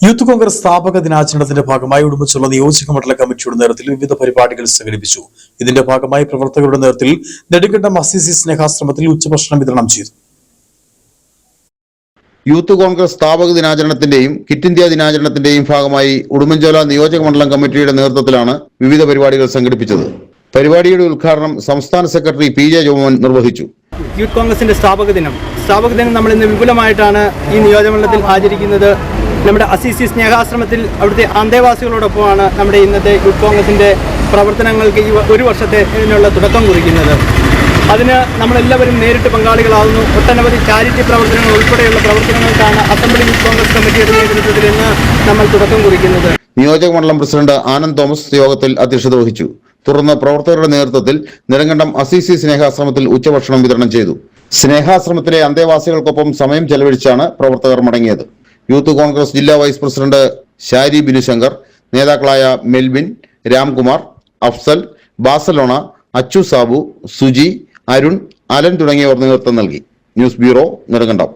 Youth Congress സ്ഥാപക ദിനാചരണത്തിന്റെ ഭാഗമായി ഉടുമ്പൻചോല നിയോജക മണ്ഡല കമ്മിറ്റിയുടെ നേതൃത്വത്തിൽ വിവിധ പരിപാടികൾ സംഘടിപ്പിച്ചു. ഇതിന്റെ ഭാഗമായി പ്രവർത്തകരുടെ നേതൃത്വത്തിൽ നെടുങ്കണ്ടം അസിസി സ്നേഹാശ്രമത്തിൽ ഉച്ചഭക്ഷണം വിതരണം ചെയ്തു. യൂത്ത് കോൺഗ്രസ് സ്ഥാപക ദിനാചരണത്തിന്റെയും കിറ്റ് ഇന്ത്യ ദിനാചരണത്തിന്റെയും ഭാഗമായി ഉടുമ്പൻചോല നിയോജക മണ്ഡലം കമ്മിറ്റിയുടെ നേതൃത്വത്തിലാണ് വിവിധ പരിപാടികൾ സംഘടിപ്പിച്ചത്. പരിപാടിയുടെ ഉദ്ഘാടനം സംസ്ഥാന സെക്രട്ടറി പി ജെ ജോമോൻ നിർവഹിച്ചു. യൂത്ത് കോൺഗ്രസിന്റെ സ്ഥാപക ദിനം നമ്മൾ ഇന്ന് വിപുലമായിട്ടാണ് ഈ നിയോജകമണ്ഡലത്തിൽ ആചരിക്കുന്നത്. നമ്മുടെ അസിസി സ്നേഹാശ്രമത്തിൽ അവിടുത്തെ അന്തേവാസികളോടൊപ്പമാണ് നമ്മുടെ ഇന്നത്തെ യൂത്ത് കോൺഗ്രസിന്റെ പ്രവർത്തനങ്ങൾക്ക് ഈ ഒരു വർഷത്തെ ഇതിനുള്ള തുടക്കം കുറിക്കുന്നത്. അതിന് നമ്മളെല്ലാവരും നേരിട്ട് പങ്കാളികളാകുന്നു. ഒട്ടനവധി ചാരിറ്റി പ്രവർത്തനങ്ങൾ ഉൾപ്പെടെയുള്ള പ്രവർത്തനങ്ങൾക്കാണ് അസംബ്ലി യൂത്ത് കോൺഗ്രസ് കമ്മിറ്റിയുടെ നേതൃത്വത്തിൽ ഇന്ന് നമ്മൾ തുടക്കം കുറിക്കുന്നത്. നിയോജക മണ്ഡലം പ്രസിഡന്റ് ആനന്ദ് തോമസ് യോഗത്തിൽ അധ്യക്ഷത വഹിച്ചു. തുടർന്ന് പ്രവർത്തകരുടെ നേതൃത്വത്തിൽ നെടുങ്കണ്ടം അസിസി സ്നേഹാശ്രമത്തിൽ ഉച്ചഭക്ഷണം വിതരണം ചെയ്തു. സ്നേഹാശ്രമത്തിലെ അന്തേവാസികൾക്കൊപ്പം സമയം ചെലവഴിച്ചാണ് പ്രവർത്തകർ മടങ്ങിയത്. യൂത്ത് കോൺഗ്രസ് ജില്ലാ വൈസ് പ്രസിഡന്റ് ഷാരി ബിനുശങ്കർ, നേതാക്കളായ മെൽവിൻ, രാംകുമാർ, അഫ്സൽ, ബാസലോണ, അച്ചു സാബു, സുജി, അരുൺ, അലൻ തുടങ്ങിയവർ നേതൃത്വം നൽകി. News bureau, Nedumkandam.